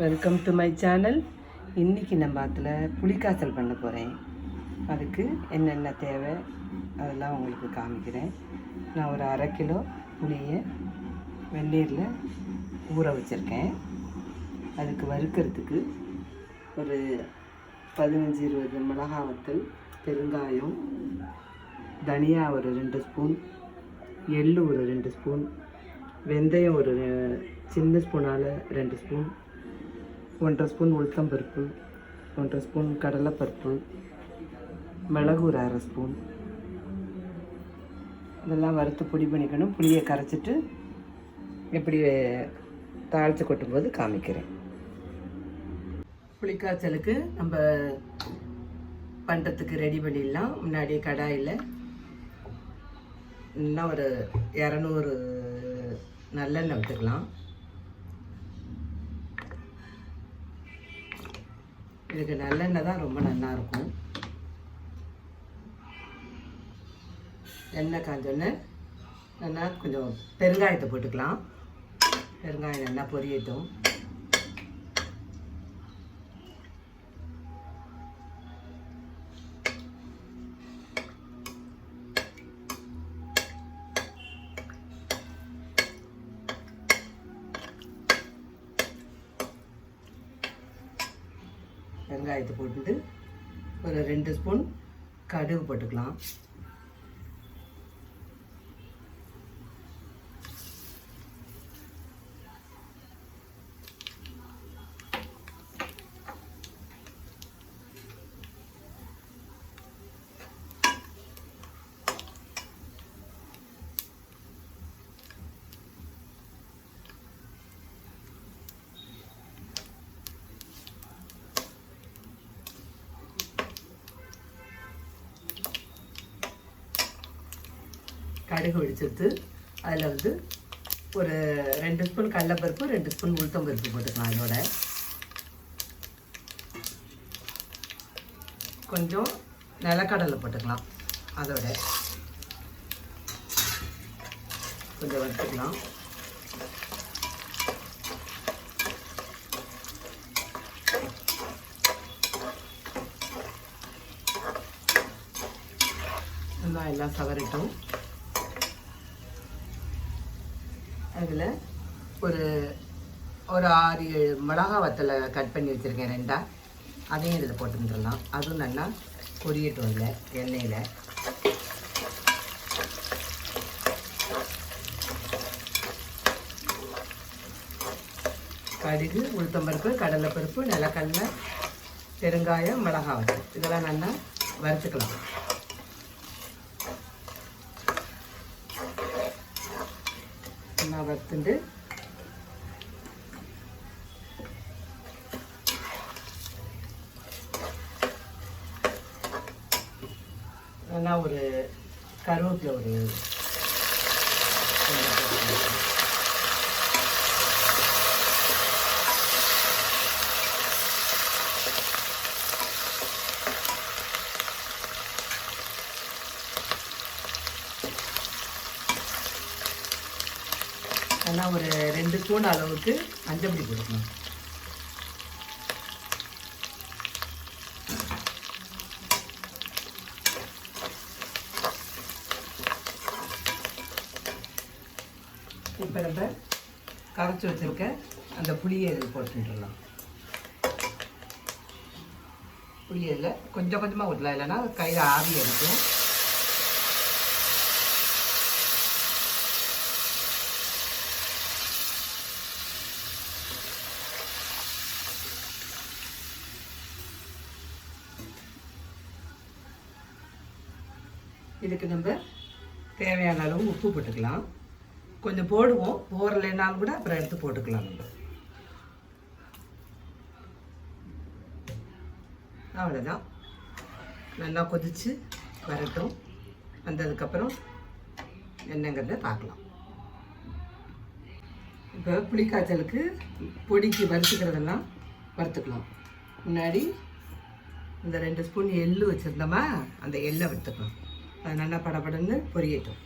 Welcome to my channel. இன்றைக்கி நம்ம அதில் புளிக்காய்ச்சல் பண்ண போகிறேன். அதுக்கு என்னென்ன தேவை அதெல்லாம் உங்களுக்கு காமிக்கிறேன். நான் ஒரு 1/2 கிலோ புளியை வெந்நீரில் ஊற வச்சுருக்கேன். அதுக்கு வறுக்கிறதுக்கு ஒரு 15-20 மிளகாய் வத்தல், பெருங்காயம், தனியா ஒரு 2 ஸ்பூன், எள்ளு ஒரு 2 ஸ்பூன், வெந்தயம் ஒரு சின்ன ஸ்பூனால் 2 ஸ்பூன், 1/2 ஸ்பூன் உளுத்தம்பருப்பு, 1/2 ஸ்பூன் கடலைப்பருப்பு, மிளகு ஒரு 1/2 ஸ்பூன். இதெல்லாம் வறுத்து பொடி பண்ணிக்கணும். புளியை கரைச்சிட்டு எப்படி தாளித்து கொட்டும்போது காமிக்கிறேன். புளிக்காய்ச்சலுக்கு நம்ம பண்ணுறதுக்கு ரெடி பண்ணிடலாம். முன்னாடி கடாயில் இன்னும் ஒரு 200 நல்லெண்ணெய் விட்டுக்கலாம். இதுக்கு நல்லெண்ணெய் தான் ரொம்ப நல்லாயிருக்கும். எண்ணெய் காஞ்சோன்னே நல்லா கொஞ்சம் பெருங்காயத்தை போட்டுக்கலாம். பெருங்காயம் நல்லா பொரியட்டும். வெங்காயத்தை போட்டுட்டு ஒரு 2 ஸ்பூன் கடுகு போட்டுக்கலாம். கடுகு வெடிச்சிட்டு அதில் ஒரு 2 ஸ்பூன் கடலைப்பருப்பு, 2 ஸ்பூன் உளுத்தம்பருப்பு போட்டுக்கலாம். அதோட கொஞ்சம் நிலக்கடலை போட்டுக்கலாம். அதோட கொஞ்சம் வறுத்துக்கலாம். எல்லாம் சவரட்டும். அதில் ஒரு 6-7 மிளகாய் வத்தலை கட் பண்ணி வச்சுருக்கேன் 2. அதையும் இதில் போட்டுருந்துடலாம். அதுவும் நல்லா பொரியட்டும் இல்லை எண்ணெயில். கடுகு, உளுத்தம்பருப்பு, கடலைப்பருப்பு, நிலக்கடலை, பெருங்காயம், மிளகாய் வத்தல் இதெல்லாம் நல்லா வறுத்துக்கலாம். நல்லா வறுத்துட்டு நல்லா ஒரு கருவேப்பிலை ஒரு நல்லா ஒரு 2 ஸ்பூன் அளவுக்கு மஞ்சள் பொடி போட்டுக்கணும். இப்போ நம்ம கரைச்சி வச்சுருக்க அந்த புளியை இதில் போட்டுடலாம். புளியில் கொஞ்சம் கொஞ்சமாக ஊற்றலாம், இல்லைன்னா கையில் ஆவி எடுக்கும். இதுக்கு நம்ம தேவையான அளவு உப்பு போட்டுக்கலாம். கொஞ்சம் போடுவோம், போடலைன்னாலும் கூட அப்புறம் எடுத்து போட்டுக்கலாம். நம்ம அவ்வளோதான். நல்லா கொதித்து வரட்டும். வந்ததுக்கப்புறம் என்னங்கிறத பார்க்கலாம். இப்போ புளிக்காய்ச்சலுக்கு பொடிக்கு வறுத்துக்கிறதெல்லாம் வறுத்துக்கலாம். முன்னாடி இந்த 2 ஸ்பூன் எள்ளு வச்சுருந்தோமா, அந்த எள்ளை வறுத்துக்கலாம். அது நல்லா படபடன்னு பொரியட்டும்.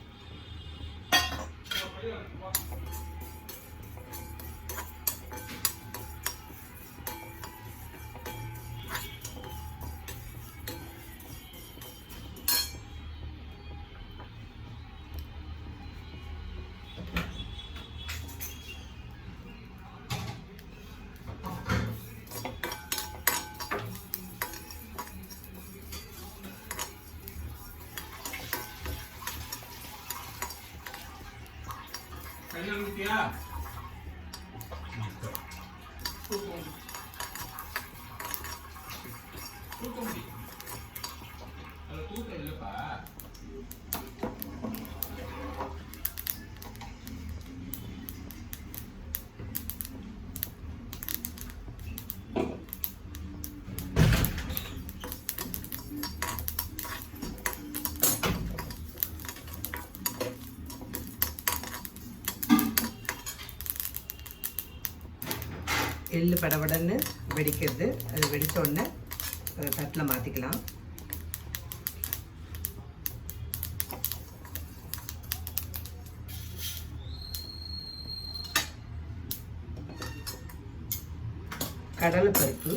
எள்ளு படபடன்னு வெடிக்கிறது. அது வெடித்த உடனே தட்டில் மாற்றிக்கலாம். கடலைப்பருப்பு,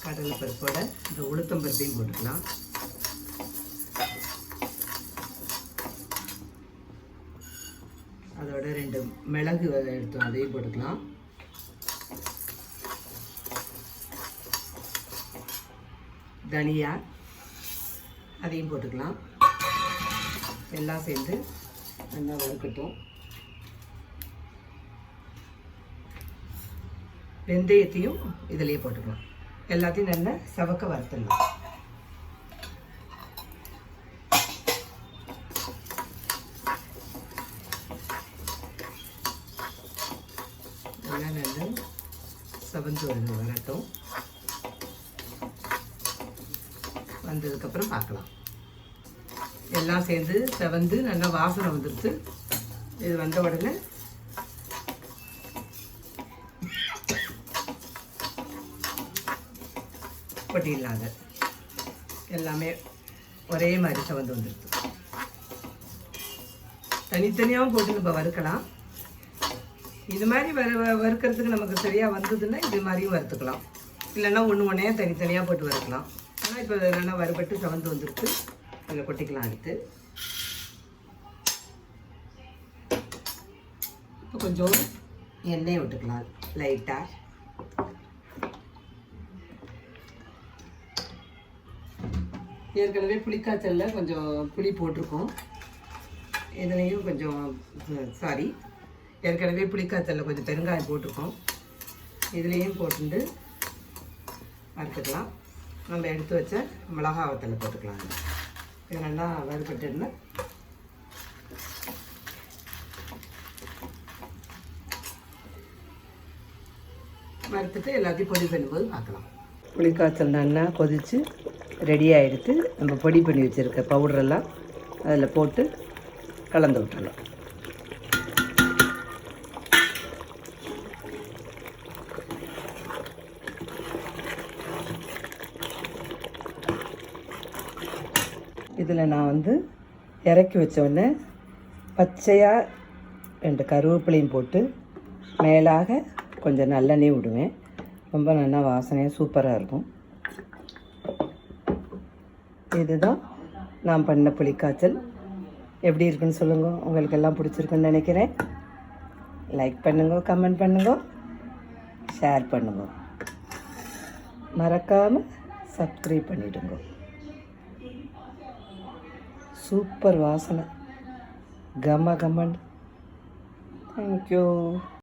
கடலைப்பருப்போட இந்த உளுத்தம்பருப்பையும் போட்டுக்கலாம். அதோட 2 மிளகு எடுத்தோம், அதையும் போட்டுக்கலாம். தனியா அதையும் போட்டுக்கலாம். எல்லாம் சேர்ந்து நல்லா வறுக்கட்டும். வெந்தயத்தையும் இதிலேயே போட்டுக்கலாம். எல்லாத்தையும் நல்லா சவக்க வறுத்துடலாம். எல்லாம் நல்லா சவந்து வரட்டும். வந்ததுக்கப்புறம் பார்க்கலாம். எல்லாம் சேர்ந்து செவந்து நல்லா வாசனை வந்துடுது. இது வந்த உடனே பொடி இல்லாத எல்லாமே ஒரே மாதிரி செவந்து வந்துடுது. தனித்தனியாகவும் போட்டு நம்ம வறுக்கலாம். இது மாதிரி வறுக்கிறதுக்கு நமக்கு சரியாக வந்ததுன்னா இது மாதிரியும் வறுத்துக்கலாம். இல்லைன்னா ஒன்றே தனித்தனியாக போட்டு வறுக்கலாம். ஆனால் இப்போ நல்லா வறுபட்டு செவந்து வந்துடுது. அதில் கொட்டிக்கலாம். அடுத்து இப்போ கொஞ்சம் எண்ணெய் விட்டுக்கலாம் லைட்டாக. ஏற்கனவே புளிக்காய்ச்சலில் கொஞ்சம் புளி போட்டிருக்கோம். இதுலேயும் கொஞ்சம் ஏற்கனவே புளிக்காய்ச்சலில் கொஞ்சம் பெருங்காயம் போட்டிருக்கோம். இதுலேயும் போட்டு வறுத்துக்கலாம். நம்ம எடுத்து வச்ச மிளகா வத்தலை போட்டுக்கலாம். இது நல்லா வறுபட்டுன்னா வறுத்துட்டு எல்லாத்தையும் பொடி பண்ணும்போது பார்க்கலாம். புளிக்காய்ச்சல் நல்லா கொதித்து ரெடி ஆகிடுத்து. நம்ம பொடி பண்ணி வச்சுருக்க பவுடரெல்லாம் அதில் போட்டு கலந்து விட்டுறலாம். இதில் நான் இறக்கி வச்சோடனே பச்சையாக 2 கருவேப்பிலையும் போட்டு மேலாக கொஞ்சம் நல்லெண்ணெய் விடுவேன். ரொம்ப நல்லா வாசனையாக சூப்பராக இருக்கும். இதுதான் நான் பண்ண புளிக்காய்ச்சல். எப்படி இருக்குன்னு சொல்லுங்க. உங்களுக்கு எல்லாம் பிடிச்சிருக்குன்னு நினைக்கிறேன். லைக் பண்ணுங்க, கமெண்ட் பண்ணுங்க, ஷேர் பண்ணுங்க. மறக்காமல் சப்ஸ்கிரைப் பண்ணிவிடுங்க. சூப்பர் வாசனை, கம கமன். தேங்க்யூ.